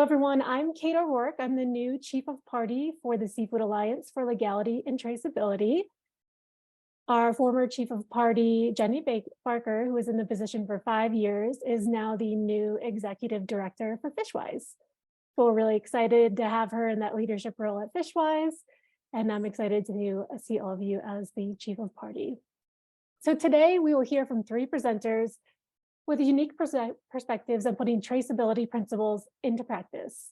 everyone, I'm Kate O'Rourke. I'm the new Chief of Party for the Seafood Alliance for Legality and Traceability. Our former Chief of Party, Jenny Barker, who was in the position for 5 years, is now the new Executive Director for Fishwise. So we're really excited to have her in that leadership role at Fishwise, and I'm excited to see all of you as the Chief of Party. So today we will hear from 3 presenters with unique perspectives on putting traceability principles into practice,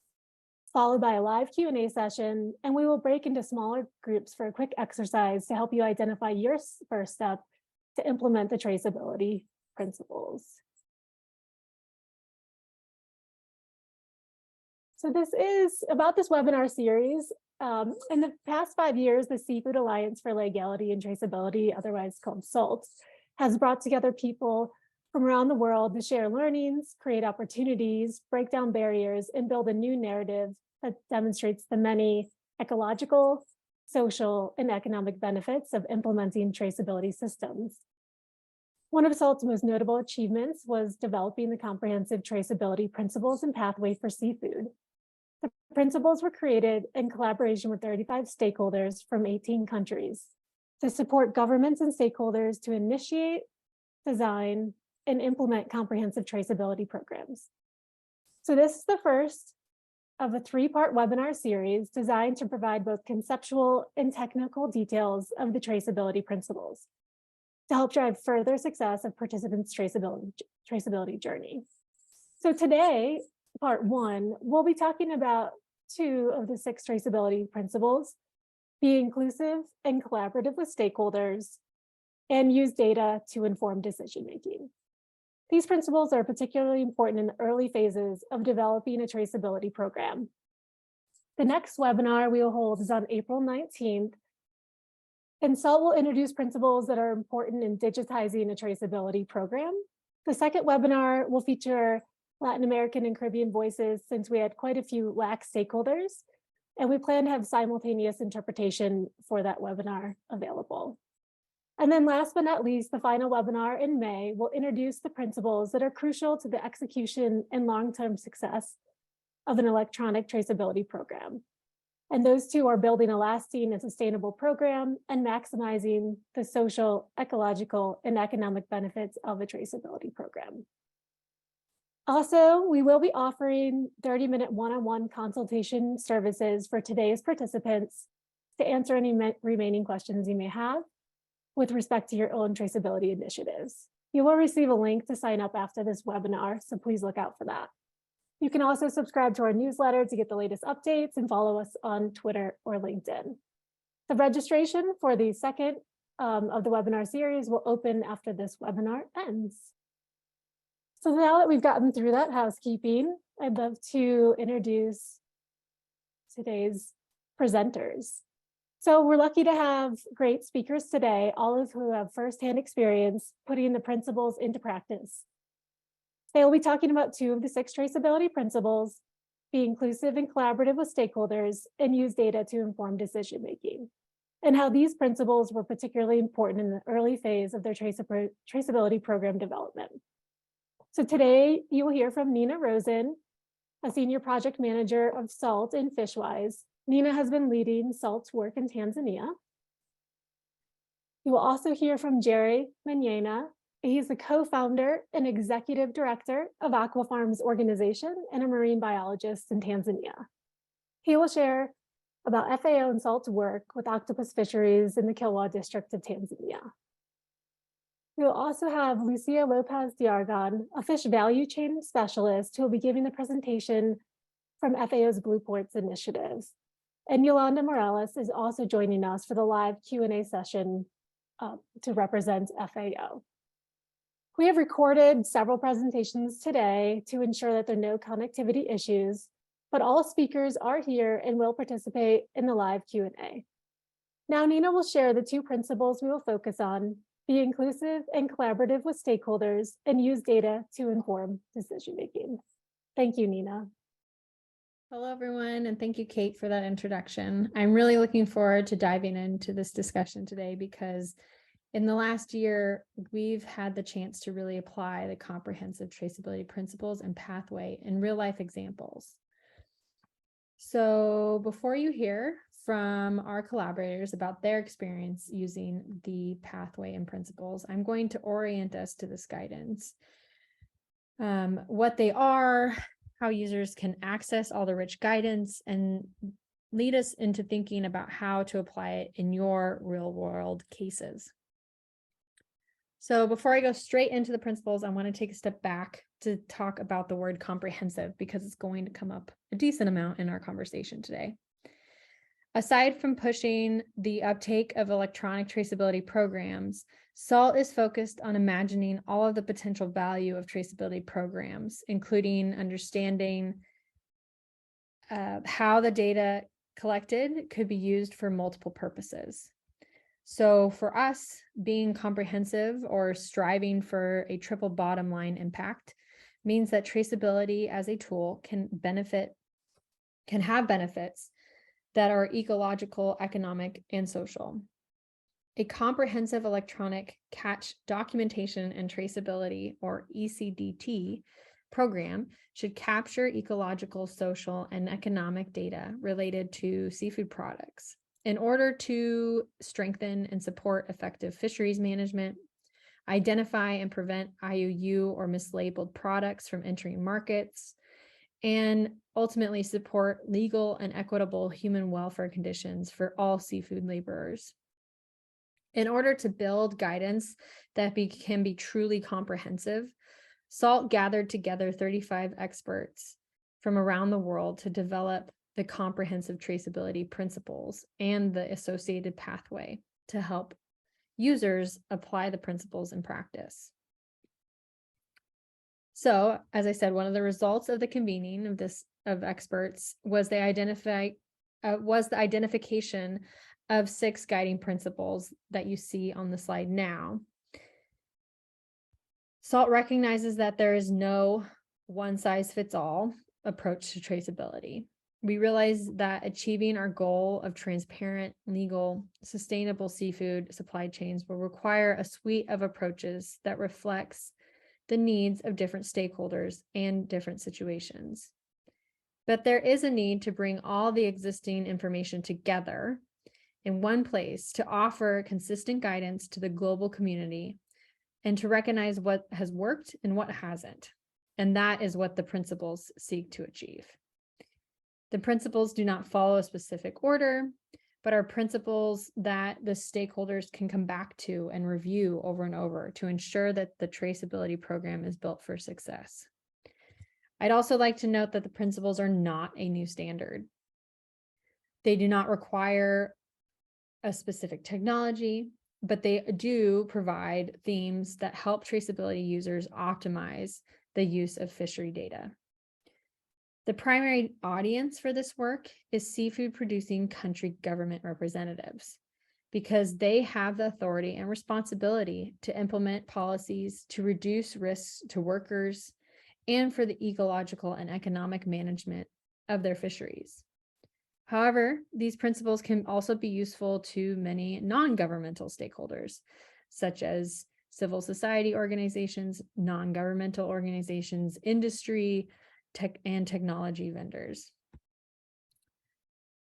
followed by a live Q&A session, and we will break into smaller groups for a quick exercise to help you identify your first step to implement the traceability principles. So this is about this webinar series. In the past 5 years, the Seafood Alliance for Legality and Traceability, otherwise called SALT, has brought together people from around the world to share learnings, create opportunities, break down barriers, and build a new narrative that demonstrates the many ecological, social, and economic benefits of implementing traceability systems. One of SALT's most notable achievements was developing the comprehensive traceability principles and pathway for seafood. The principles were created in collaboration with 35 stakeholders from 18 countries to support governments and stakeholders to initiate, design, and implement comprehensive traceability programs. So this is the first of a 3-part webinar series designed to provide both conceptual and technical details of the traceability principles to help drive further success of participants' traceability journey. So today, part 1, we'll be talking about 2 of the 6 traceability principles: be inclusive and collaborative with stakeholders, and use data to inform decision-making. These principles are particularly important in the early phases of developing a traceability program. The next webinar we will hold is on April 19th, and SALT will introduce principles that are important in digitizing a traceability program. The second webinar will feature Latin American and Caribbean voices, since we had quite a few LAC stakeholders, and we plan to have simultaneous interpretation for that webinar available. And then last but not least, the final webinar in May will introduce the principles that are crucial to the execution and long-term success of an electronic traceability program. And those 2 are building a lasting and sustainable program and maximizing the social, ecological, and economic benefits of a traceability program. Also, we will be offering 30-minute one-on-one consultation services for today's participants to answer any remaining questions you may have with respect to your own traceability initiatives. You will receive a link to sign up after this webinar, so please look out for that. You can also subscribe to our newsletter to get the latest updates and follow us on Twitter or LinkedIn. The registration for the second of the webinar series will open after this webinar ends. So now that we've gotten through that housekeeping, I'd love to introduce today's presenters. So we're lucky to have great speakers today, all of who have firsthand experience putting the principles into practice. They will be talking about 2 of the 6 traceability principles: be inclusive and collaborative with stakeholders, and use data to inform decision-making, and how these principles were particularly important in the early phase of their traceability program development. So today you will hear from Nina Rosen, a senior project manager of SALT and Fishwise. Nina has been leading SALT's work in Tanzania. You will also hear from Jerry Manyena. He's the co-founder and executive director of Aquafarms organization and a marine biologist in Tanzania. He will share about FAO and SALT's work with octopus fisheries in the Kilwa district of Tanzania. We will also have Lucia Lopez Diargon, a fish value chain specialist, who will be giving the presentation from FAO's Blue Ports initiatives. And Yolanda Morales is also joining us for the live Q&A session to represent FAO. We have recorded several presentations today to ensure that there are no connectivity issues, but all speakers are here and will participate in the live Q&A. Now Nina will share the 2 principles we will focus on: be inclusive and collaborative with stakeholders, and use data to inform decision-making. Thank you, Nina. Hello, everyone, and thank you, Kate, for that introduction. I'm really looking forward to diving into this discussion today because in the last year, we've had the chance to really apply the comprehensive traceability principles and pathway in real-life examples. So before you hear from our collaborators about their experience using the pathway and principles, I'm going to orient us to this guidance. What they are, how users can access all the rich guidance, and lead us into thinking about how to apply it in your real world cases. So before I go straight into the principles, I want to take a step back to talk about the word comprehensive, because it's going to come up a decent amount in our conversation today. Aside from pushing the uptake of electronic traceability programs, SALT is focused on imagining all of the potential value of traceability programs, including understanding how the data collected could be used for multiple purposes. So for us, being comprehensive or striving for a triple bottom line impact means that traceability as a tool can have benefits that are ecological, economic, and social. A comprehensive electronic catch documentation and traceability, or ECDT, program should capture ecological, social, and economic data related to seafood products in order to strengthen and support effective fisheries management, identify and prevent IUU or mislabeled products from entering markets, and ultimately support legal and equitable human welfare conditions for all seafood laborers. In order to build guidance that can be truly comprehensive, SALT gathered together 35 experts from around the world to develop the comprehensive traceability principles and the associated pathway to help users apply the principles in practice. So, as I said, one of the results of the convening of experts was the identification of 6 guiding principles that you see on the slide now. SALT recognizes that there is no one-size-fits-all approach to traceability. We realize that achieving our goal of transparent, legal, sustainable seafood supply chains will require a suite of approaches that reflects the needs of different stakeholders and different situations. But there is a need to bring all the existing information together in one place to offer consistent guidance to the global community and to recognize what has worked and what hasn't. And that is what the principles seek to achieve. The principles do not follow a specific order, but are principles that the stakeholders can come back to and review over and over to ensure that the traceability program is built for success. I'd also like to note that the principles are not a new standard. They do not require a specific technology, but they do provide themes that help traceability users optimize the use of fishery data. The primary audience for this work is seafood producing country government representatives, because they have the authority and responsibility to implement policies to reduce risks to workers and for the ecological and economic management of their fisheries. However, these principles can also be useful to many non-governmental stakeholders, such as civil society organizations, non-governmental organizations, industry, tech and technology vendors.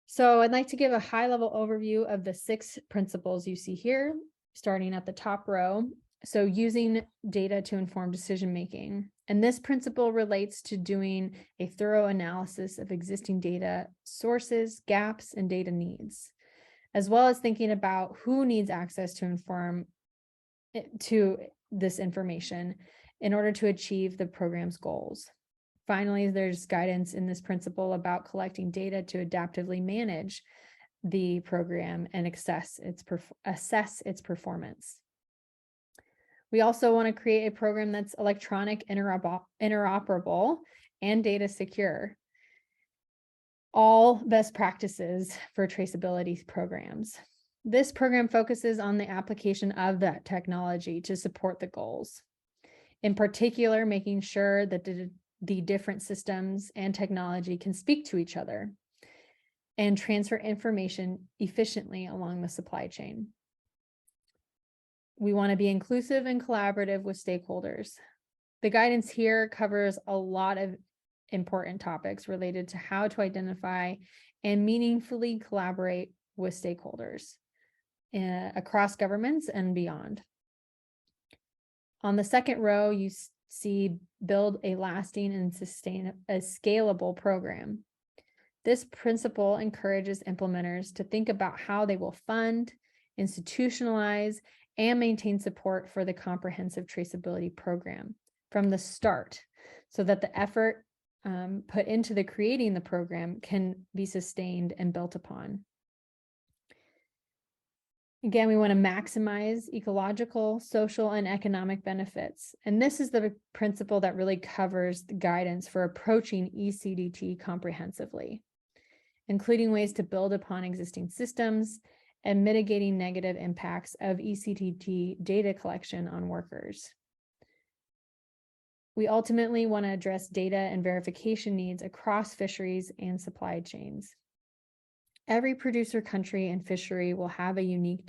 So I'd like to give a high-level overview of the 6 principles you see here, starting at the top row. So using data to inform decision-making. And this principle relates to doing a thorough analysis of existing data sources, gaps, and data needs, as well as thinking about who needs access to this information in order to achieve the program's goals. Finally, there's guidance in this principle about collecting data to adaptively manage the program and assess its performance. We also want to create a program that's electronic, interoperable, and data secure. All best practices for traceability programs. This program focuses on the application of that technology to support the goals. In particular, making sure that the different systems and technology can speak to each other and transfer information efficiently along the supply chain. We want to be inclusive and collaborative with stakeholders. The guidance here covers a lot of important topics related to how to identify and meaningfully collaborate with stakeholders across governments and beyond. On the second row, you see build a lasting and scalable program. This principle encourages implementers to think about how they will fund, institutionalize, and maintain support for the comprehensive traceability program from the start, so that the effort put into creating the program can be sustained and built upon. Again, we want to maximize ecological, social, and economic benefits. And this is the principle that really covers the guidance for approaching ECDT comprehensively, including ways to build upon existing systems and mitigating negative impacts of ECDT data collection on workers. We ultimately want to address data and verification needs across fisheries and supply chains. Every producer country and fishery will have a unique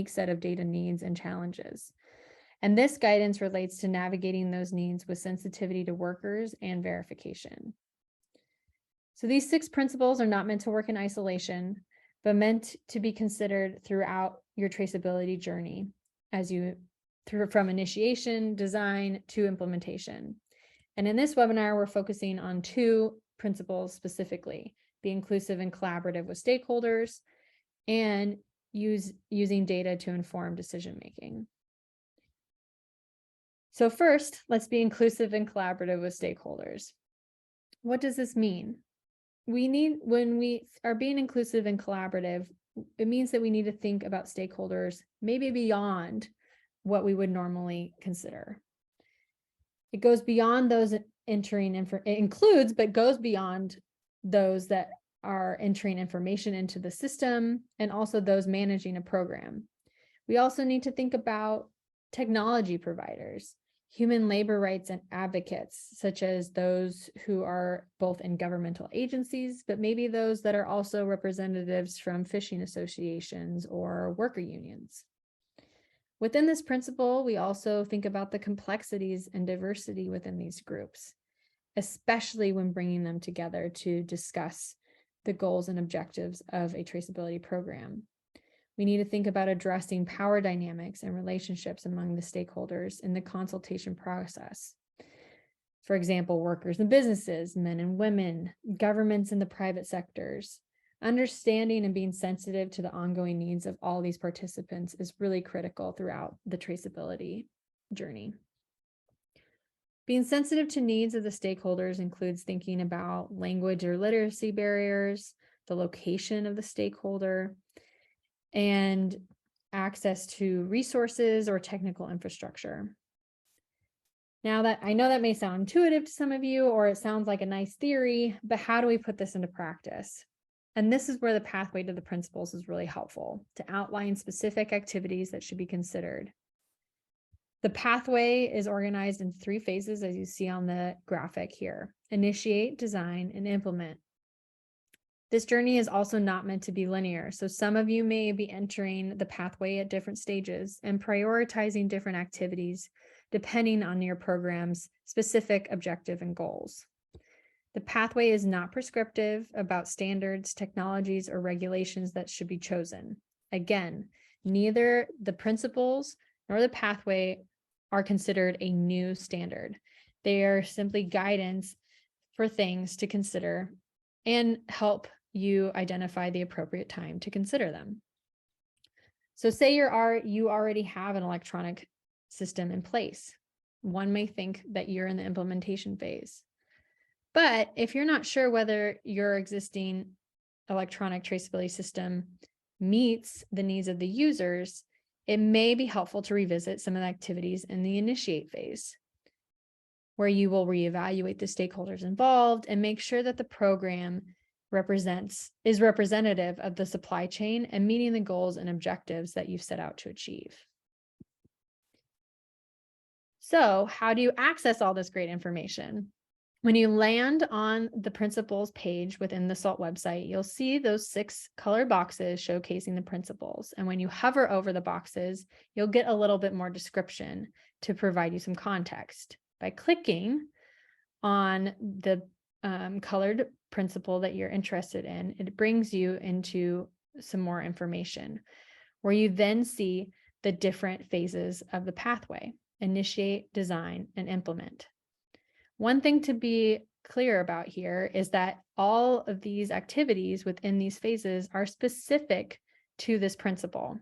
set of data needs and challenges. And this guidance relates to navigating those needs with sensitivity to workers and verification. So these 6 principles are not meant to work in isolation, but meant to be considered throughout your traceability journey from initiation, design, to implementation. And in this webinar, we're focusing on 2 principles specifically: be inclusive and collaborative with stakeholders, and using data to inform decision-making. So first, let's be inclusive and collaborative with stakeholders. What does this mean? When we are being inclusive and collaborative, it means that we need to think about stakeholders maybe beyond what we would normally consider. It goes beyond those goes beyond those that are entering information into the system, and also those managing a program. We also need to think about technology providers, human labor rights and advocates, such as those who are both in governmental agencies, but maybe those that are also representatives from fishing associations or worker unions. Within this principle, we also think about the complexities and diversity within these groups, especially when bringing them together to discuss the goals and objectives of a traceability program. We need to think about addressing power dynamics and relationships among the stakeholders in the consultation process. For example, workers and businesses, men and women, governments and the private sectors. Understanding and being sensitive to the ongoing needs of all these participants is really critical throughout the traceability journey. Being sensitive to needs of the stakeholders includes thinking about language or literacy barriers, the location of the stakeholder, and access to resources or technical infrastructure. Now, that I know that may sound intuitive to some of you, or it sounds like a nice theory, but how do we put this into practice? And this is where the pathway to the principles is really helpful, to outline specific activities that should be considered. The pathway is organized in 3 phases, as you see on the graphic here: initiate, design, and implement. This journey is also not meant to be linear, so some of you may be entering the pathway at different stages and prioritizing different activities depending on your program's specific objective and goals. The pathway is not prescriptive about standards, technologies, or regulations that should be chosen. Again, neither the principles nor the pathway are considered a new standard. They are simply guidance for things to consider and help you identify the appropriate time to consider them. So say you already have an electronic system in place. One may think that you're in the implementation phase. But if you're not sure whether your existing electronic traceability system meets the needs of the users, it may be helpful to revisit some of the activities in the initiate phase, where you will reevaluate the stakeholders involved and make sure that the program is representative of the supply chain and meeting the goals and objectives that you've set out to achieve. So, how do you access all this great information? When you land on the principles page within the SALT website, you'll see those 6 colored boxes showcasing the principles. And when you hover over the boxes, you'll get a little bit more description to provide you some context. By clicking on the colored principle that you're interested in, it brings you into some more information where you then see the different phases of the pathway: initiate, design, and implement. One thing to be clear about here is that all of these activities within these phases are specific to this principle.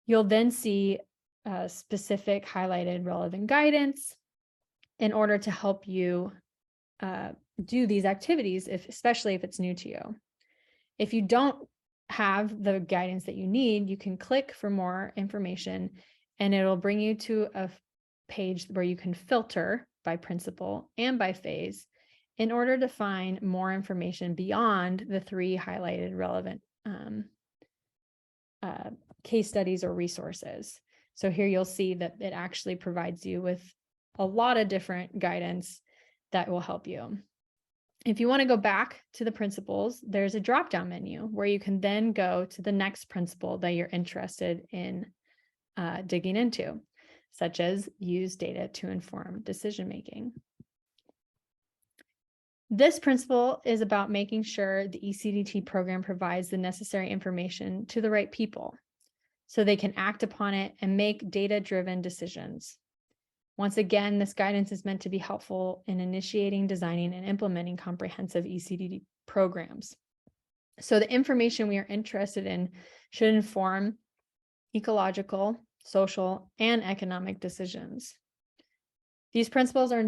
You'll then see specific highlighted relevant guidance in order to help you do these activities, especially if it's new to you. If you don't have the guidance that you need, you can click for more information and it'll bring you to a page where you can filter by principle and by phase in order to find more information beyond the 3 highlighted relevant case studies or resources. So here you'll see that it actually provides you with a lot of different guidance that will help you. If you want to go back to the principles, there's a drop-down menu where you can then go to the next principle that you're interested in digging into, such as use data to inform decision-making. This principle is about making sure the ECDT program provides the necessary information to the right people so they can act upon it and make data-driven decisions. Once again, this guidance is meant to be helpful in initiating, designing, and implementing comprehensive ECDT programs. So the information we are interested in should inform ecological, social, and economic decisions. These principles are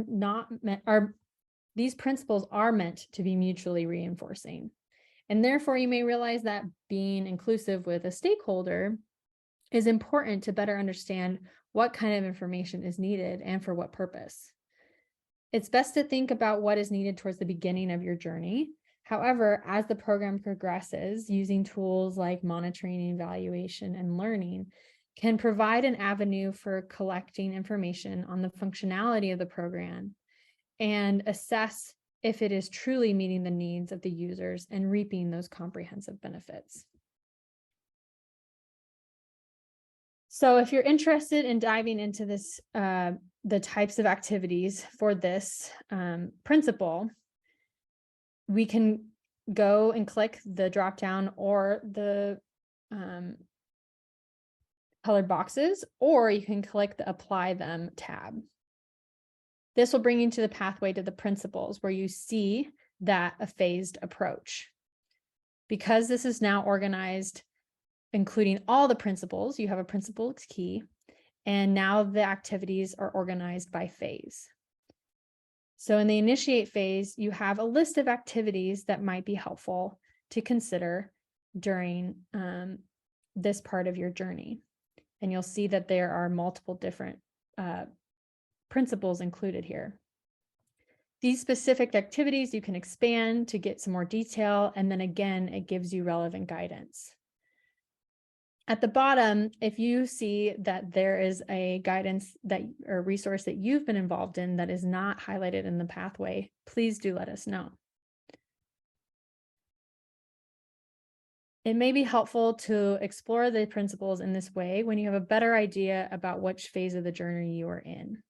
meant to be mutually reinforcing. And therefore, you may realize that being inclusive with a stakeholder is important to better understand what kind of information is needed and for what purpose. It's best to think about what is needed towards the beginning of your journey. However, as the program progresses, using tools like monitoring, evaluation, and learning can provide an avenue for collecting information on the functionality of the program and assess if it is truly meeting the needs of the users and reaping those comprehensive benefits. So if you're interested in diving into this, the types of activities for this principle, we can go and click the drop-down or the colored boxes, or you can click the Apply Them tab. This will bring you to the pathway to the principles where you see that a phased approach. Because this is now organized including all the principles, you have a principle key, and now the activities are organized by phase. So in the initiate phase, you have a list of activities that might be helpful to consider during this part of your journey. And you'll see that there are multiple different principles included here. These specific activities you can expand to get some more detail, and then again, it gives you relevant guidance. At the bottom, if you see that there is a guidance or resource that you've been involved in that is not highlighted in the pathway, please do let us know. It may be helpful to explore the principles in this way when you have a better idea about which phase of the journey you are in.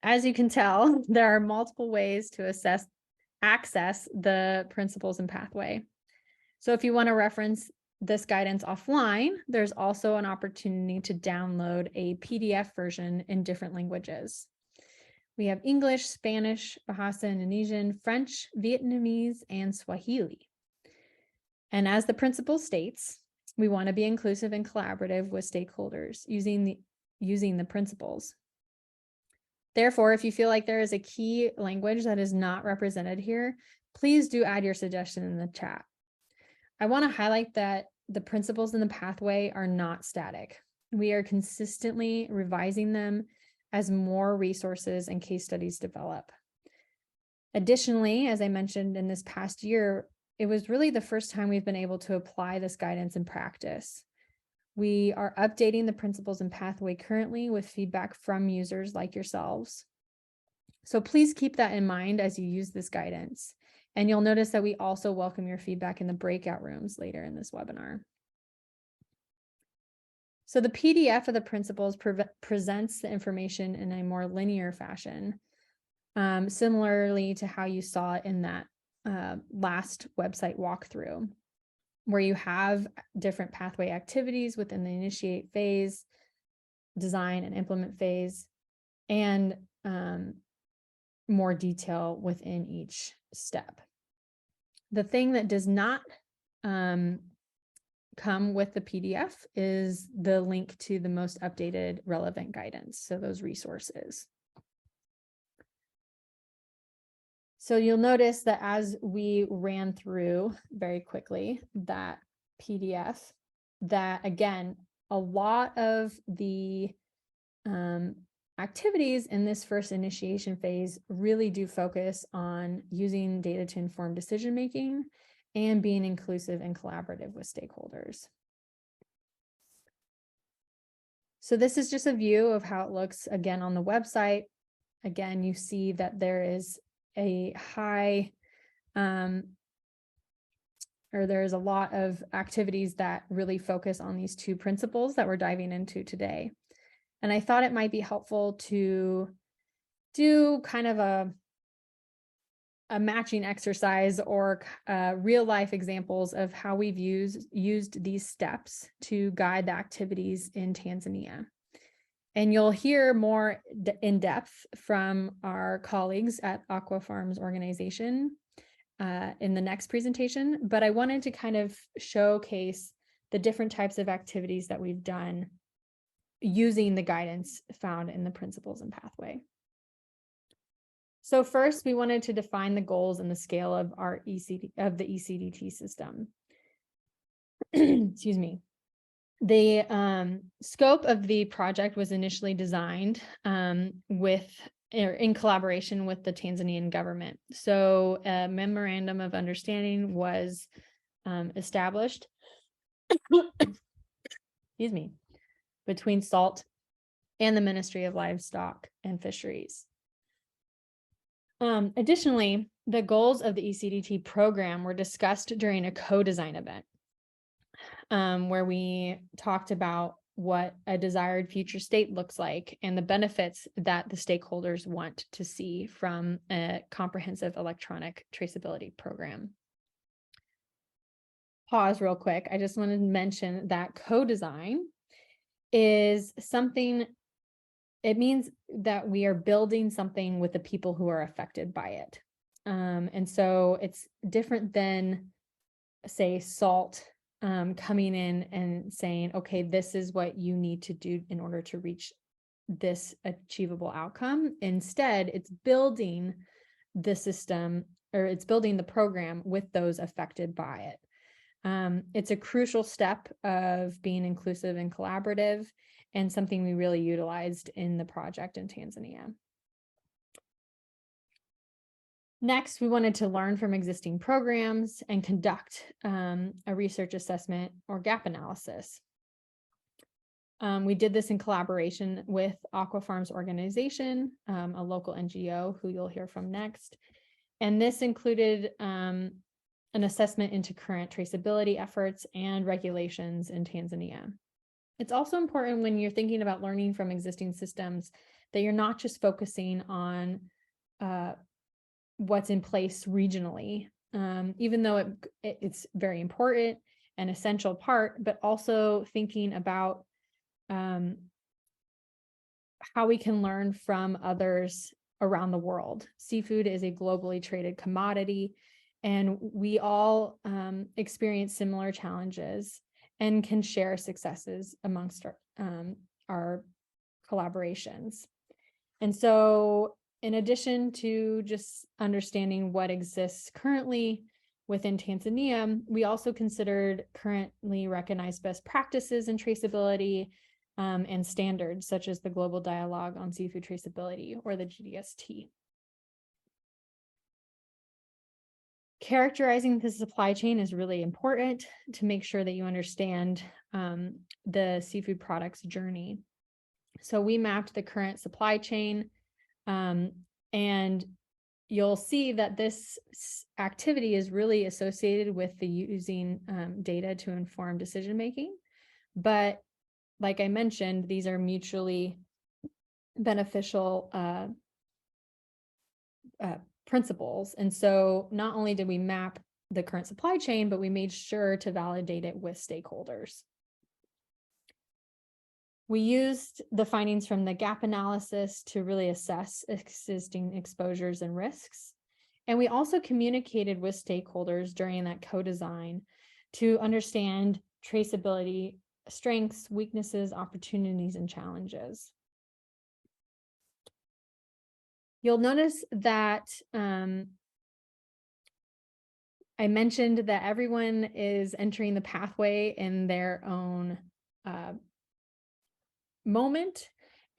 As you can tell, there are multiple ways to access the principles and pathway. So if you want to reference this guidance offline, there's also an opportunity to download a PDF version in different languages. We have English, Spanish, Bahasa Indonesian, French, Vietnamese, and Swahili. And as the principle states, we want to be inclusive and collaborative with stakeholders using the principles. Therefore, if you feel like there is a key language that is not represented here, please do add your suggestion in the chat. I want to highlight that the principles in the pathway are not static. We are consistently revising them as more resources and case studies develop. Additionally, as I mentioned in this past year, it was really the first time we've been able to apply this guidance in practice. We are updating the principles and pathway currently with feedback from users like yourselves. So please keep that in mind as you use this guidance. And you'll notice that we also welcome your feedback in the breakout rooms later in this webinar. So the PDF of the principles presents the information in a more linear fashion, similarly to how you saw it in that last website walkthrough, where you have different pathway activities within the initiate phase, design and implement phase, and more detail within each step. The thing that does not come with the PDF is the link to the most updated relevant guidance, so those resources. So you'll notice that as we ran through very quickly that PDF, that again, a lot of the activities in this first initiation phase really do focus on using data to inform decision-making and being inclusive and collaborative with stakeholders. So this is just a view of how it looks again on the website. Again, you see that there is a high, or there's a lot of activities that really focus on these two principles that we're diving into today. And I thought it might be helpful to do kind of a matching exercise or real life examples of how we've used these steps to guide the activities in Tanzania. And you'll hear more in depth from our colleagues at Aqua Farms organization in the next presentation, but I wanted to kind of showcase the different types of activities that we've done using the guidance found in the principles and pathway. So first, we wanted to define the goals and the scale of our the ECDT system. Excuse me. The scope of the project was initially designed in collaboration with the Tanzanian government. So a memorandum of understanding was established, excuse me, between SALT and the Ministry of Livestock and Fisheries. Additionally, the goals of the ECDT program were discussed during a co-design event, where we talked about what a desired future state looks like and the benefits that the stakeholders want to see from a comprehensive electronic traceability program. Pause real quick. I just wanted to mention that co-design is something, it means that we are building something with the people who are affected by it. And so it's different than, say, SALT coming in and saying, okay, this is what you need to do in order to reach this achievable outcome. Instead, it's building the system, or it's building the program with those affected by it. It's a crucial step of being inclusive and collaborative, and something we really utilized in the project in Tanzania. Next, we wanted to learn from existing programs and conduct a research assessment or gap analysis. We did this in collaboration with Aqua Farms organization, a local NGO who you'll hear from next. And this included an assessment into current traceability efforts and regulations in Tanzania. It's also important when you're thinking about learning from existing systems that you're not just focusing on what's in place regionally, even though it's very important and essential part, but also thinking about how we can learn from others around the world. Seafood is a globally traded commodity, and we all experience similar challenges and can share successes amongst our collaborations. And so in addition to just understanding what exists currently within Tanzania, we also considered currently recognized best practices in traceability and standards such as the Global Dialogue on Seafood Traceability, or the GDST. Characterizing the supply chain is really important to make sure that you understand the seafood products journey. So we mapped the current supply chain, and you'll see that this activity is really associated with the using data to inform decision making. But like I mentioned, these are mutually beneficial principles. And so not only did we map the current supply chain, but we made sure to validate it with stakeholders. We used the findings from the gap analysis to really assess existing exposures and risks. And we also communicated with stakeholders during that co-design to understand traceability, strengths, weaknesses, opportunities, and challenges. You'll notice that I mentioned that everyone is entering the pathway in their own moment,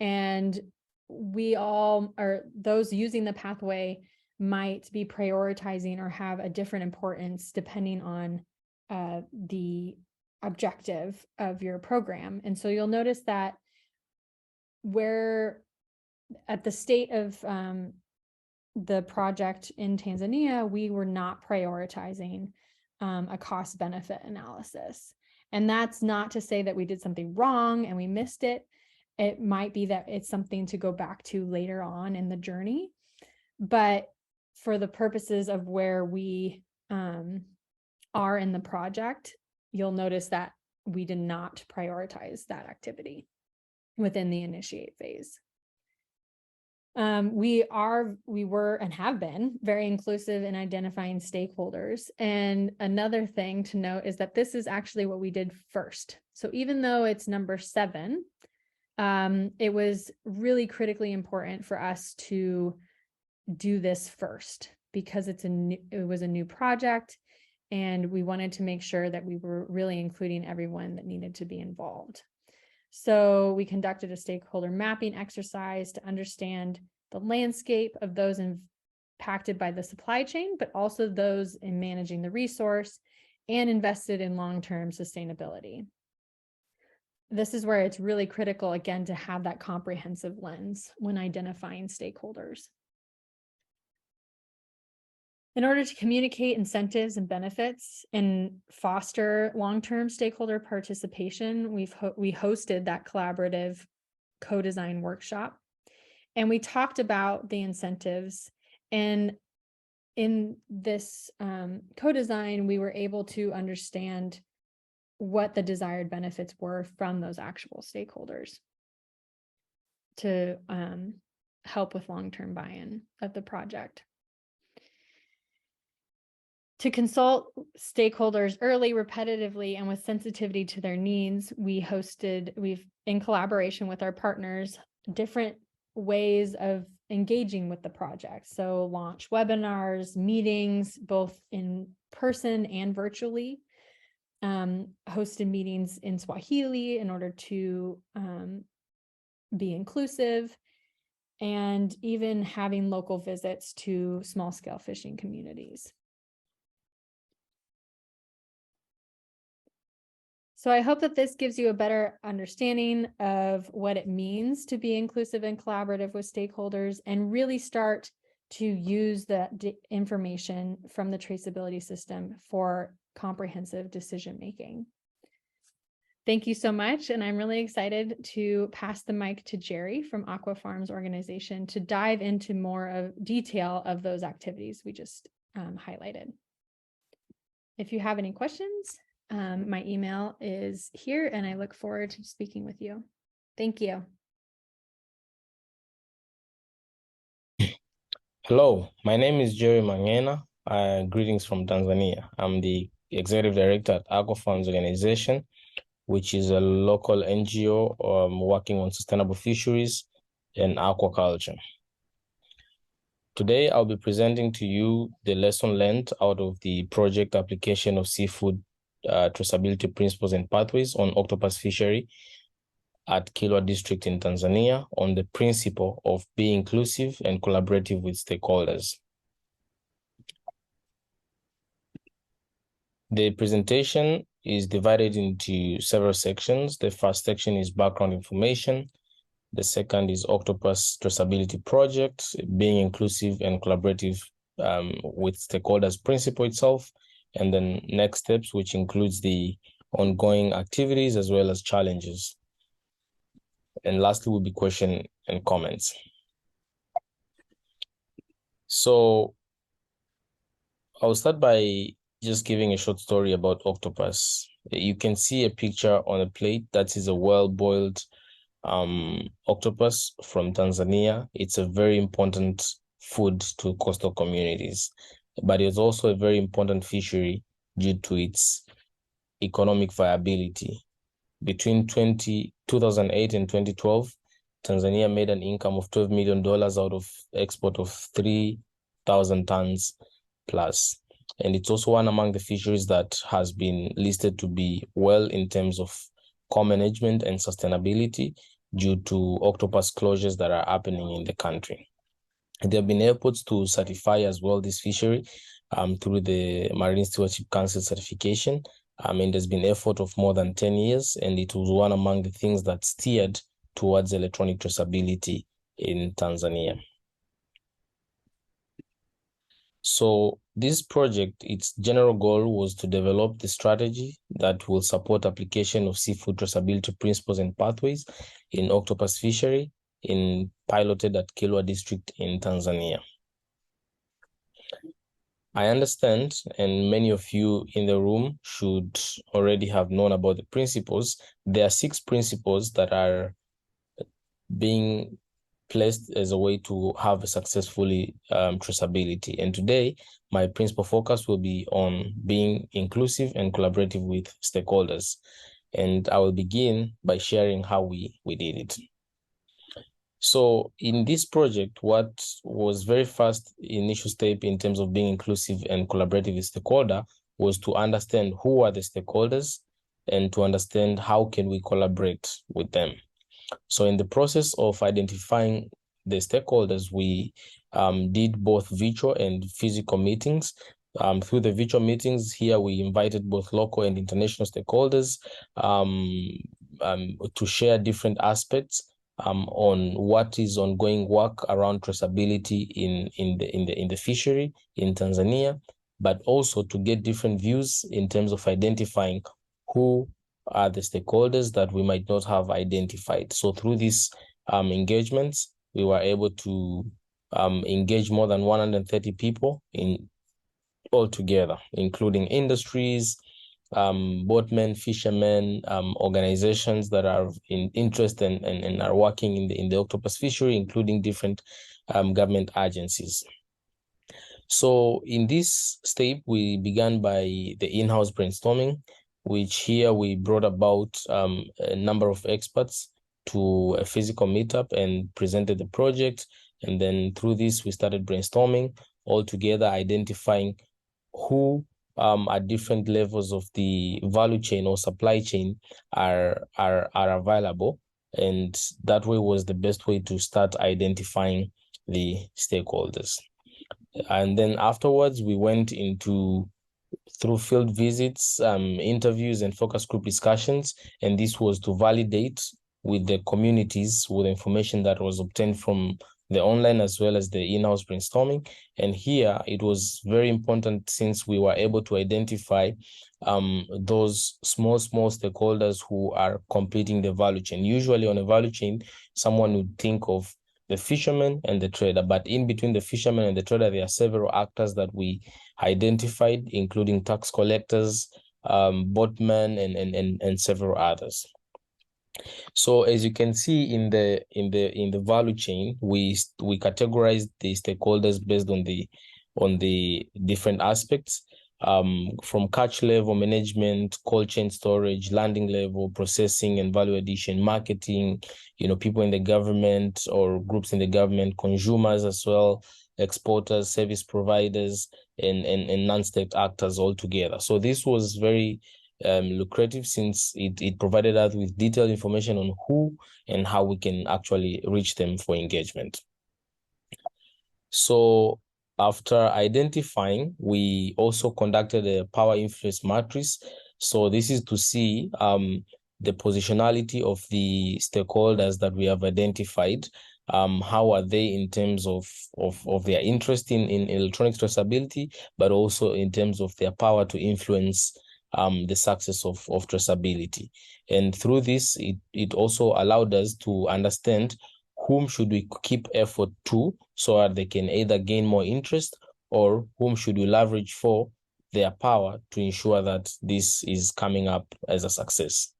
and we all are, those using the pathway might be prioritizing or have a different importance depending on the objective of your program. And so you'll notice that where at the state of the project in Tanzania, we were not prioritizing a cost benefit analysis. And that's not to say that we did something wrong and we missed it. It might be that it's something to go back to later on in the journey. But for the purposes of where we are in the project, you'll notice that we did not prioritize that activity within the initiate phase. We were and have been very inclusive in identifying stakeholders. And another thing to note is that this is actually what we did first. So even though it's number 7, it was really critically important for us to do this first because it was a new project, and we wanted to make sure that we were really including everyone that needed to be involved. So we conducted a stakeholder mapping exercise to understand the landscape of those impacted by the supply chain, but also those in managing the resource and invested in long-term sustainability. This is where it's really critical, again, to have that comprehensive lens when identifying stakeholders. In order to communicate incentives and benefits and foster long-term stakeholder participation, we hosted that collaborative co-design workshop, and we talked about the incentives. And in this co-design, we were able to understand what the desired benefits were from those actual stakeholders to help with long-term buy-in of the project. To consult stakeholders early, repetitively, and with sensitivity to their needs, we've, in collaboration with our partners, different ways of engaging with the project. So launch webinars, meetings, both in person and virtually, hosted meetings in Swahili in order to be inclusive, and even having local visits to small-scale fishing communities. So I hope that this gives you a better understanding of what it means to be inclusive and collaborative with stakeholders, and really start to use the information from the traceability system for comprehensive decision-making. Thank you so much. And I'm really excited to pass the mic to Jerry from Aqua Farms organization to dive into more of detail of those activities we just highlighted. If you have any questions, my email is here, and I look forward to speaking with you. Thank you. Hello, my name is Jerry Mangena. Greetings from Tanzania. I'm the Executive Director at Aqua Farms organization, which is a local NGO working on sustainable fisheries and aquaculture. Today, I'll be presenting to you the lesson learned out of the project application of seafood traceability principles and pathways on octopus fishery at Kilwa District in Tanzania on the principle of being inclusive and collaborative with stakeholders. The presentation is divided into several sections. The first section is background information. The second is octopus traceability project, being inclusive and collaborative with stakeholders principle itself. And then next steps, which includes the ongoing activities as well as challenges. And lastly will be question and comments. So I'll start by just giving a short story about octopus. You can see a picture on a plate that is a well-boiled octopus from Tanzania. It's a very important food to coastal communities, but it's also a very important fishery due to its economic viability. Between 2008 and 2012, Tanzania made an income of $12 million out of export of 3,000 tons plus. And it's also one among the fisheries that has been listed to be well in terms of co-management and sustainability due to octopus closures that are happening in the country. There have been efforts to certify as well this fishery through the Marine Stewardship Council certification. And there's been effort of more than 10 years, and it was one among the things that steered towards electronic traceability in Tanzania. So this project, its general goal was to develop the strategy that will support application of seafood traceability principles and pathways in octopus fishery piloted at Kilwa district in Tanzania. I understand, and many of you in the room should already have known about the principles. There are 6 principles that are being placed as a way to have a successfully traceability. And today, my principal focus will be on being inclusive and collaborative with stakeholders. And I will begin by sharing how we did it. So in this project, what was very fast initial step in terms of being inclusive and collaborative with stakeholder was to understand who are the stakeholders and to understand how can we collaborate with them. So in the process of identifying the stakeholders, we did both virtual and physical meetings. Through the virtual meetings here, we invited both local and international stakeholders to share different aspects on what is ongoing work around traceability in the fishery in Tanzania, but also to get different views in terms of identifying who are the stakeholders that we might not have identified. So through these engagements, we were able to engage more than 130 people in altogether, including industries, boatmen, fishermen, organizations that are in interest and are working in the octopus fishery, including different government agencies. So in this step, we began by the in-house brainstorming, which here we brought about a number of experts to a physical meetup and presented the project. And then through this, we started brainstorming all together, identifying who at different levels of the value chain or supply chain are available. And that way was the best way to start identifying the stakeholders. And then afterwards, we went through field visits, interviews, and focus group discussions. And this was to validate with the communities with information that was obtained from the online as well as the in-house brainstorming. And here it was very important since we were able to identify those small stakeholders who are completing the value chain. Usually on a value chain, someone would think of the fisherman and the trader, but in between the fisherman and the trader, there are several actors that we identified, including tax collectors, boatmen, and several others. So as you can see in the value chain, we categorized the stakeholders based on the different aspects, from catch level management, cold chain storage, landing level, processing and value addition, marketing, people in the government or groups in the government, consumers as well, exporters, service providers, and non-state actors all together. So this was very lucrative since it provided us with detailed information on who and how we can actually reach them for engagement. So after identifying, we also conducted a power influence matrix. So this is to see the positionality of the stakeholders that we have identified. How are they in terms of their interest in electronic traceability, but also in terms of their power to influence the success of traceability. And through this, it also allowed us to understand whom should we keep effort to so that they can either gain more interest, or whom should we leverage for their power to ensure that this is coming up as a success.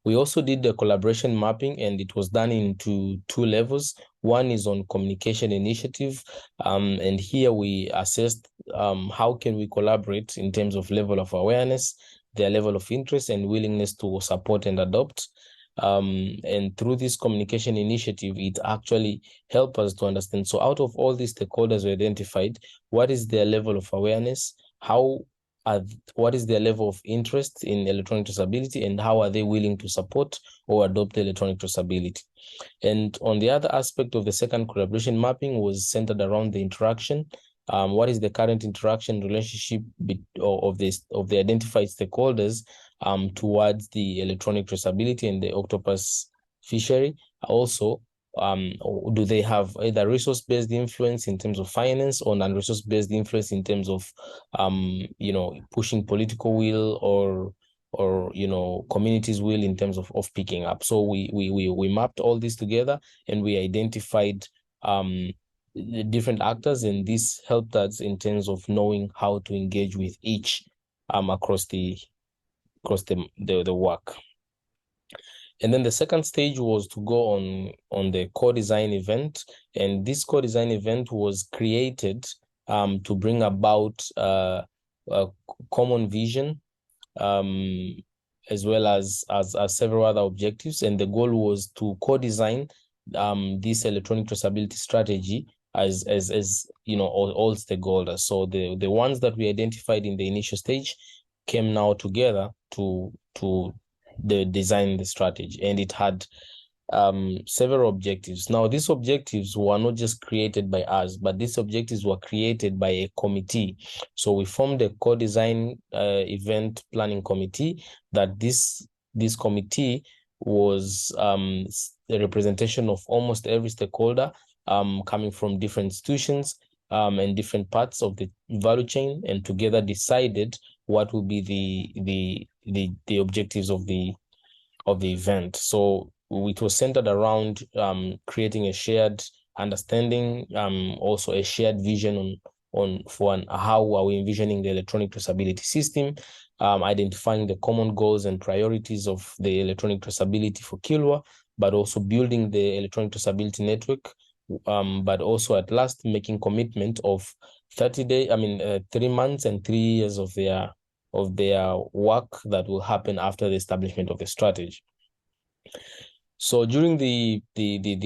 We also did the collaboration mapping, and it was done into two levels. One is on communication initiative, and here we assessed how can we collaborate in terms of level of awareness, their level of interest and willingness to support and adopt. And through this communication initiative, it actually helped us to understand. So out of all these stakeholders we identified, what is their level of awareness? What is their level of interest in electronic traceability, and how are they willing to support or adopt electronic traceability? And on the other aspect of the second collaboration mapping was centered around the interaction. What is the current interaction relationship of the identified stakeholders towards the electronic traceability and the octopus fishery? Also, do they have either resource-based influence in terms of finance, or non-resource-based influence in terms of pushing political will, or communities will in terms of picking up? So we mapped all this together, and we identified the different actors, and this helped us in terms of knowing how to engage with each across the work. And then the second stage was to go on the co-design event, and this co-design event was created to bring about a common vision, as well as several other objectives. And the goal was to co-design this electronic traceability strategy as all stakeholders. So the ones that we identified in the initial stage came now together to design the strategy, and it had several objectives. Now, these objectives were not just created by us, but these objectives were created by a committee. So we formed a co-design event planning committee. That this committee was a representation of almost every stakeholder coming from different institutions and different parts of the value chain, and together decided what will be the objectives of the event. So it was centered around creating a shared understanding, also a shared vision on how are we envisioning the electronic traceability system, identifying the common goals and priorities of the electronic traceability for Kilwa, but also building the electronic traceability network, but also at last making commitment of 3 months and 3 years of their work that will happen after the establishment of the strategy. So during the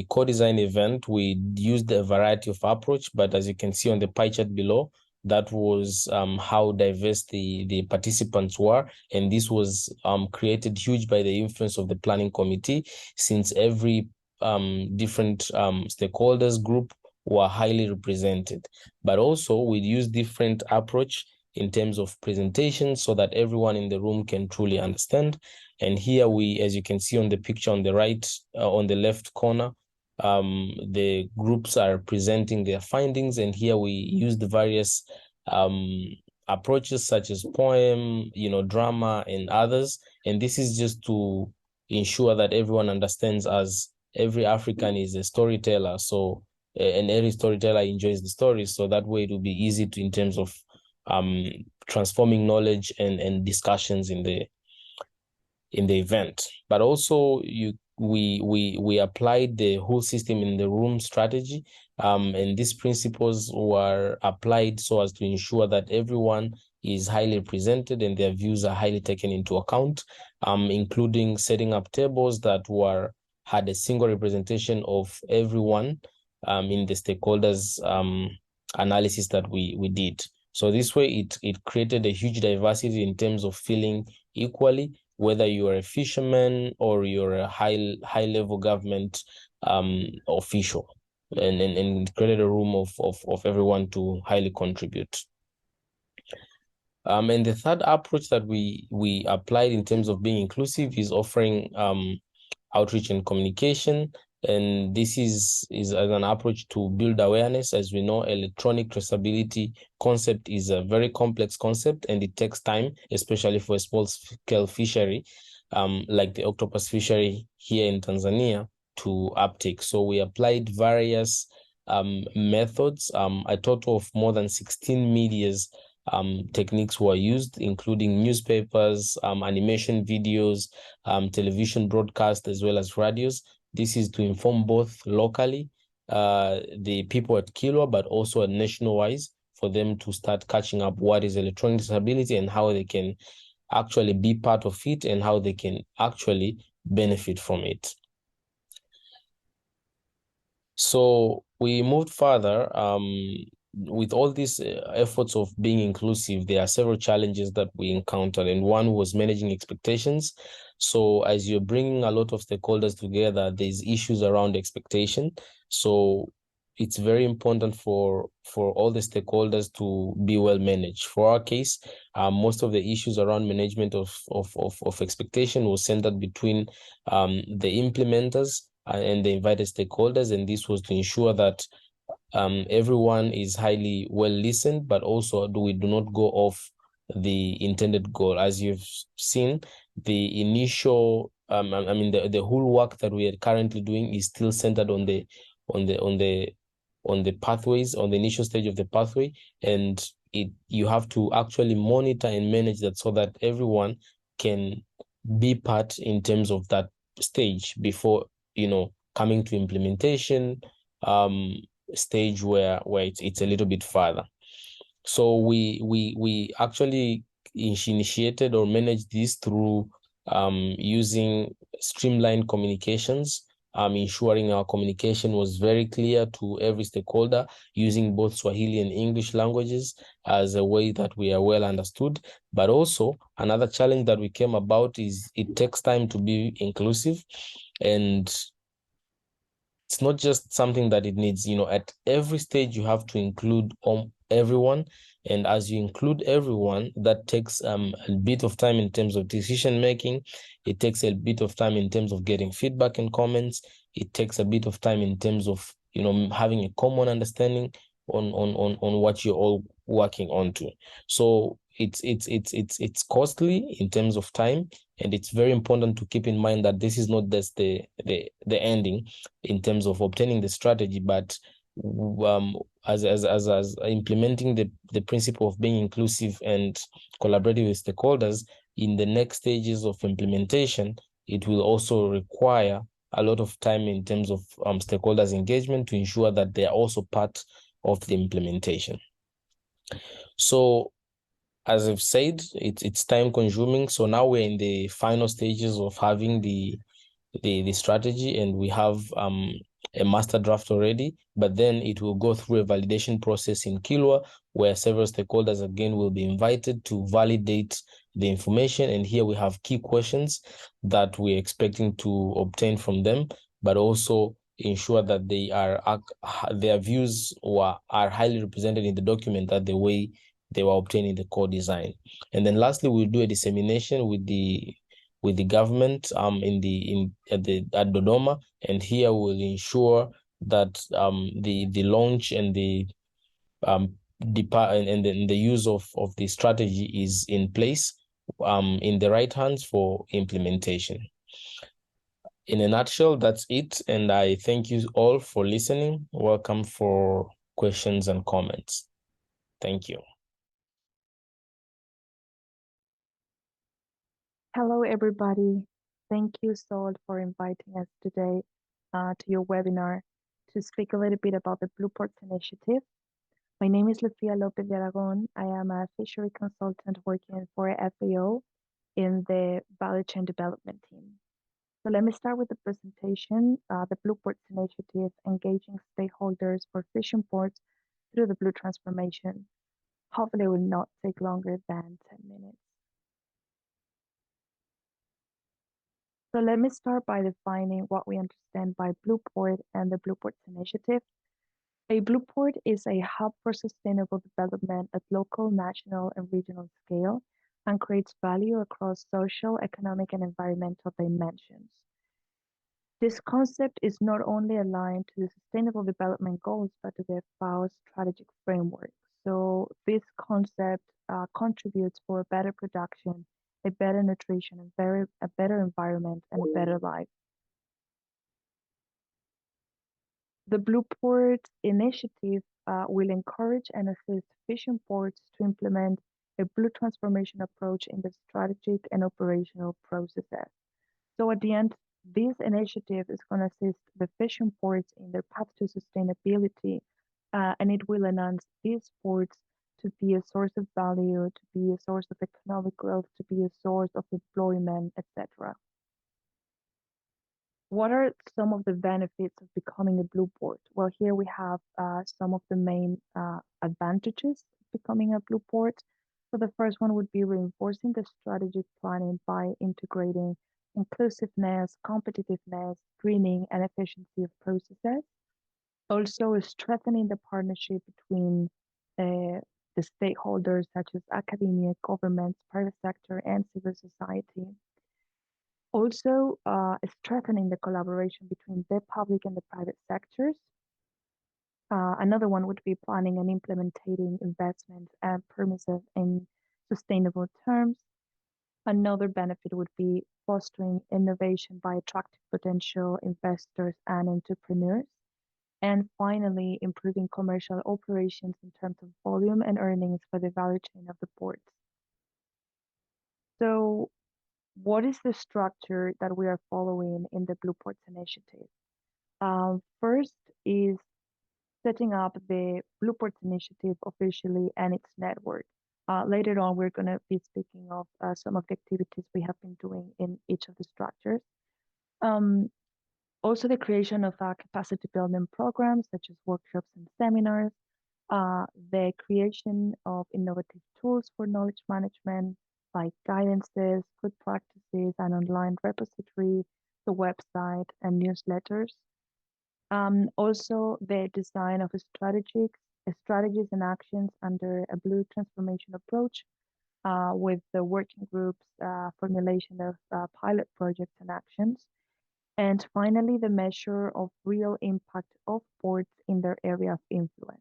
co-design event, we used a variety of approach, but as you can see on the pie chart below, that was how diverse the participants were. And this was created huge by the influence of the planning committee, since every different stakeholders group were highly represented. But also we used different approach in terms of presentation so that everyone in the room can truly understand. And here we, as you can see on the picture on the right, on the left corner, the groups are presenting their findings. And here we use the various approaches such as poem, drama and others. And this is just to ensure that everyone understands, as every African is a storyteller. So, and every storyteller enjoys the stories. So that way it will be easy in terms of transforming knowledge and discussions in the event. But also we applied the whole system in the room strategy, and these principles were applied so as to ensure that everyone is highly represented and their views are highly taken into account, including setting up tables that had a single representation of everyone in the stakeholders analysis that we did. So this way it created a huge diversity in terms of feeling equally, whether you're a fisherman or you're a high level government official, and created a room of everyone to highly contribute. And the third approach that we applied in terms of being inclusive is offering outreach and communication. And this is as an approach to build awareness. As we know, electronic traceability concept is a very complex concept, and it takes time, especially for a small-scale fishery, like the octopus fishery here in Tanzania, to uptake. So we applied various methods. A total of more than 16 medias techniques were used, including newspapers, animation videos, television broadcast, as well as radios. This is to inform both locally, the people at Kilwa, but also at nationwide, for them to start catching up what is electronic disability and how they can actually be part of it and how they can actually benefit from it. So we moved further. With all these efforts of being inclusive, there are several challenges that we encountered, and one was managing expectations. So as you're bringing a lot of stakeholders together, there's issues around expectation. So it's very important for all the stakeholders to be well managed. For our case, most of the issues around management of expectation was centered between the implementers and the invited stakeholders, and this was to ensure that everyone is highly well listened, but also we do not go off the intended goal. As you've seen, the initial the whole work that we are currently doing is still centered on the pathways, on the initial stage of the pathway, and you have to actually monitor and manage that so that everyone can be part in terms of that stage before coming to implementation stage where it's a little bit further. So we actually initiated or managed this through using streamlined communications, ensuring our communication was very clear to every stakeholder, using both Swahili and English languages as a way that we are well understood. But also another challenge that we came about is it takes time to be inclusive, and it's not just something that it needs, at every stage you have to include everyone. And as you include everyone, that takes a bit of time in terms of decision making. It takes a bit of time in terms of getting feedback and comments. It takes a bit of time in terms of, having a common understanding on what you're all working on to. So it's costly in terms of time, and it's very important to keep in mind that this is not just the ending in terms of obtaining the strategy, but as implementing the principle of being inclusive and collaborative with stakeholders in the next stages of implementation, it will also require a lot of time in terms of stakeholders engagement to ensure that they are also part of the implementation. So as I've said, it's time consuming. So now we're in the final stages of having the strategy, and we have a master draft already, but then it will go through a validation process in Kilwa, where several stakeholders again will be invited to validate the information. And here we have key questions that we're expecting to obtain from them, but also ensure that their views are highly represented in the document, that the way they were obtained in the core design. And then lastly, we'll do a dissemination with the government at Dodoma, and here we'll ensure that the launch and the the use of the strategy is in place in the right hands for implementation. In a nutshell, that's it, and I thank you all for listening. Welcome for questions and comments. Thank you. Hello, everybody. Thank you, Sol, for inviting us today to your webinar to speak a little bit about the Blue Ports Initiative. My name is Lucia Lopez de Aragon. I am a fishery consultant working for FAO in the Value Chain Development team. So let me start with the presentation. The Blue Ports Initiative, engaging stakeholders for fishing ports through the Blue Transformation. Hopefully it will not take longer than 10 minutes. So let me start by defining what we understand by Blue Port and the Blue Ports Initiative. A Blue Port is a hub for sustainable development at local, national, and regional scale, and creates value across social, economic, and environmental dimensions. This concept is not only aligned to the Sustainable Development Goals, but to the FAO strategic framework. So this concept contributes for a better production, a better nutrition, a better environment, and a better life. The Blue Port initiative will encourage and assist fishing ports to implement a blue transformation approach in the strategic and operational processes. So at the end, this initiative is going to assist the fishing ports in their path to sustainability, and it will enhance these ports to be a source of value, to be a source of economic growth, to be a source of employment, etc. What are some of the benefits of becoming a blue port? Well, here we have some of the main advantages of becoming a blue port. So the first one would be reinforcing the strategic planning by integrating inclusiveness, competitiveness, greening, and efficiency of processes. Also, strengthening the partnership between the stakeholders such as academia, governments, private sector, and civil society. Also, strengthening the collaboration between the public and the private sectors. Another one would be planning and implementing investments and permits in sustainable terms. Another benefit would be fostering innovation by attracting potential investors and entrepreneurs. And finally, improving commercial operations in terms of volume and earnings for the value chain of the ports. So, what is the structure that we are following in the Blue Ports Initiative? First is setting up the Blue Ports Initiative officially and its network. Later on, we're going to be speaking of some of the activities we have been doing in each of the structures. Also, the creation of capacity building programs such as workshops and seminars, the creation of innovative tools for knowledge management, like guidances, good practices, an online repository, the website, and newsletters. Also, the design of strategies and actions under a blue transformation approach with the working groups, formulation of pilot projects and actions. And finally, the measure of real impact of ports in their area of influence.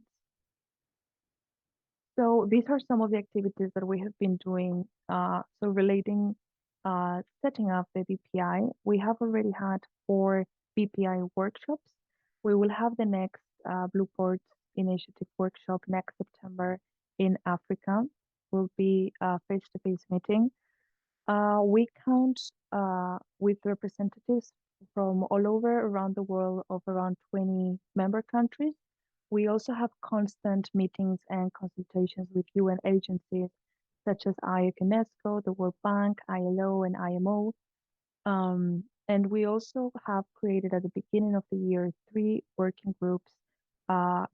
So these are some of the activities that we have been doing. So relating, setting up the BPI, we have already had 4 BPI workshops. We will have the next Blue Port Initiative workshop next September in Africa. Will be a face-to-face meeting. We count with representatives from all over around the world of around 20 member countries. We also have constant meetings and consultations with UN agencies such as UNESCO, the World Bank, ILO, and IMO. And we also have created at the beginning of the year 3 working groups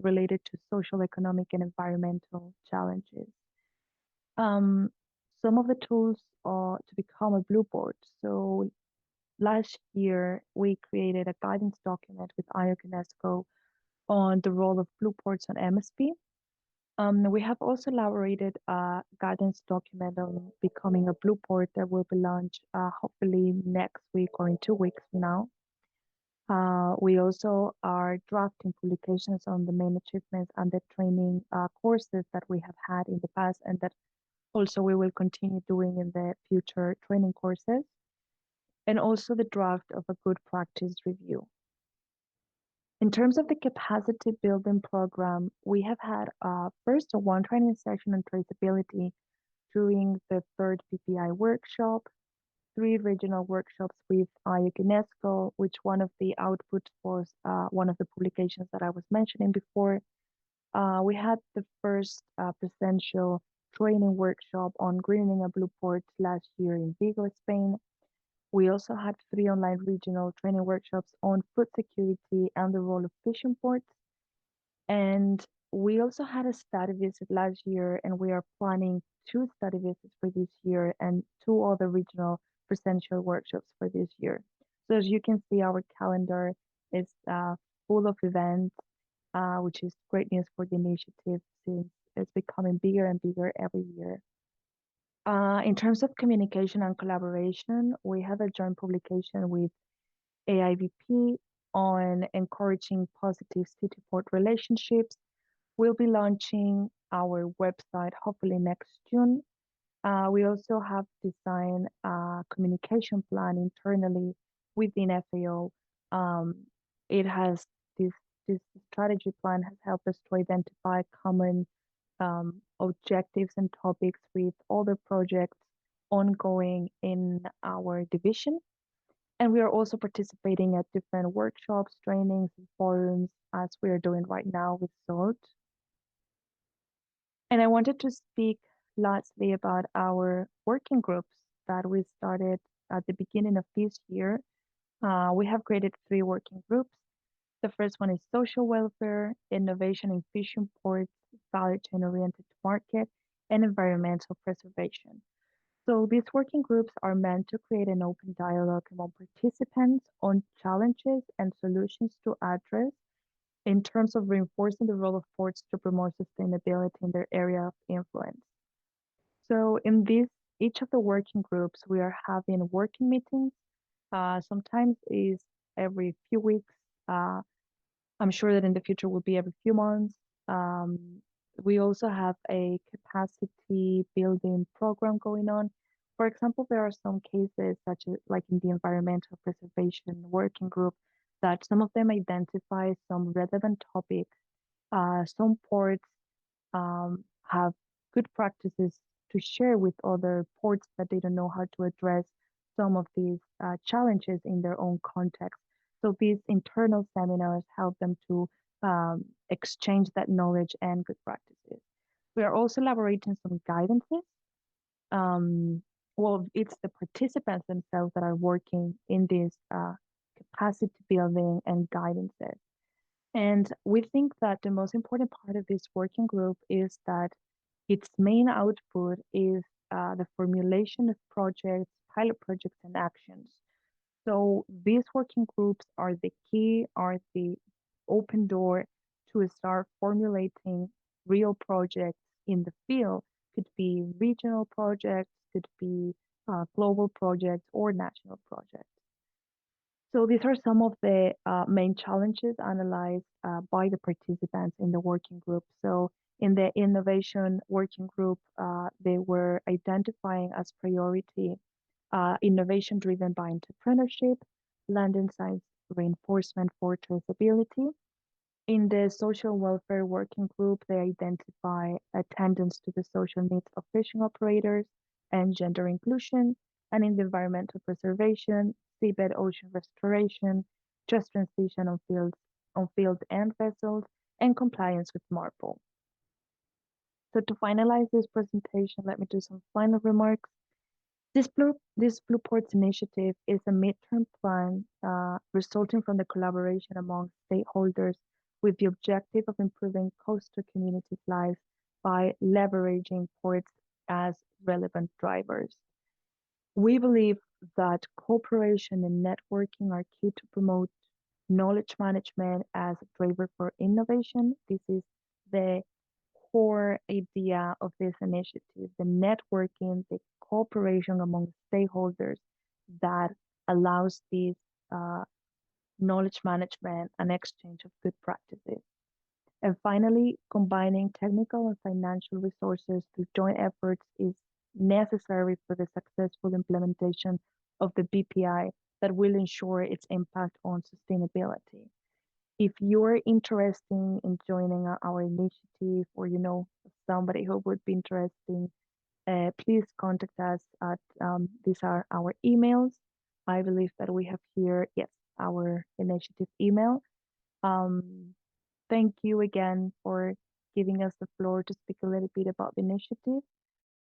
related to social, economic, and environmental challenges. Some of the tools to become a blue port. So last year, we created a guidance document with UNESCO on the role of blue ports on MSP. We have also elaborated a guidance document on becoming a blue port that will be launched hopefully next week or in 2 weeks from now. We also are drafting publications on the main achievements and the training courses that we have had in the past and that also we will continue doing in the future training courses. And also the draft of a good practice review. In terms of the capacity building program, we have had first one training session on traceability during the 3rd BPI workshop, 3 regional workshops with UNESCO, which one of the outputs was one of the publications that I was mentioning before. We had the first presential training workshop on greening a blue port last year in Vigo, Spain. We also had 3 online regional training workshops on food security and the role of fishing ports. And we also had a study visit last year, and we are planning 2 study visits for this year and 2 other regional presential workshops for this year. So as you can see, our calendar is full of events, which is great news for the initiative since it's becoming bigger and bigger every year. In terms of communication and collaboration, we have a joint publication with AIVP on encouraging positive city-port relationships. We'll be launching our website hopefully next June. We also have designed a communication plan internally within FAO. It has this strategy plan has helped us to identify common objectives and topics with other projects ongoing in our division. And we are also participating at different workshops, trainings, and forums as we are doing right now with SALT. And I wanted to speak lastly about our working groups that we started at the beginning of this year. We have created 3 working groups. The first one is social welfare, innovation in fishing ports, value chain oriented to market, and environmental preservation. So these working groups are meant to create an open dialogue among participants on challenges and solutions to address in terms of reinforcing the role of ports to promote sustainability in their area of influence. So in each of the working groups, we are having working meetings. Sometimes is every few weeks. I'm sure that in the future will be every few months. We also have a capacity building program going on. For example, there are some cases such as like in the environmental preservation working group that some of them identify some relevant topics. Some ports have good practices to share with other ports that they don't know how to address some of these challenges in their own context. So these internal seminars help them to exchange that knowledge and good practices. We are also elaborating some guidances. Well, it's the participants themselves that are working in this capacity building and guidances. And we think that the most important part of this working group is that its main output is the formulation of projects, pilot projects, and actions. So these working groups are the key, are the open door to start formulating real projects in the field. Could be regional projects, could be global projects, or national projects. So these are some of the main challenges analyzed by the participants in the working group. So in the innovation working group, they were identifying as priority innovation driven by entrepreneurship, land and science reinforcement for traceability. In the social welfare working group, they identify attendance to the social needs of fishing operators and gender inclusion. And in the environmental preservation, seabed ocean restoration, just transition on field and vessels, and compliance with MARPOL. So to finalize this presentation, let me do some final remarks. This Blue Ports initiative is a midterm plan resulting from the collaboration among stakeholders with the objective of improving coastal communities' lives by leveraging ports as relevant drivers. We believe that cooperation and networking are key to promote knowledge management as a driver for innovation. This is the core idea of this initiative, the networking, the cooperation among stakeholders that allows this knowledge management and exchange of good practices. And finally, combining technical and financial resources through joint efforts is necessary for the successful implementation of the BPI that will ensure its impact on sustainability. If you're interested in joining our initiative, or you know somebody who would be interested, please contact us at these are our emails. I believe that we have here, yes, our initiative email. Thank you again for giving us the floor to speak a little bit about the initiative.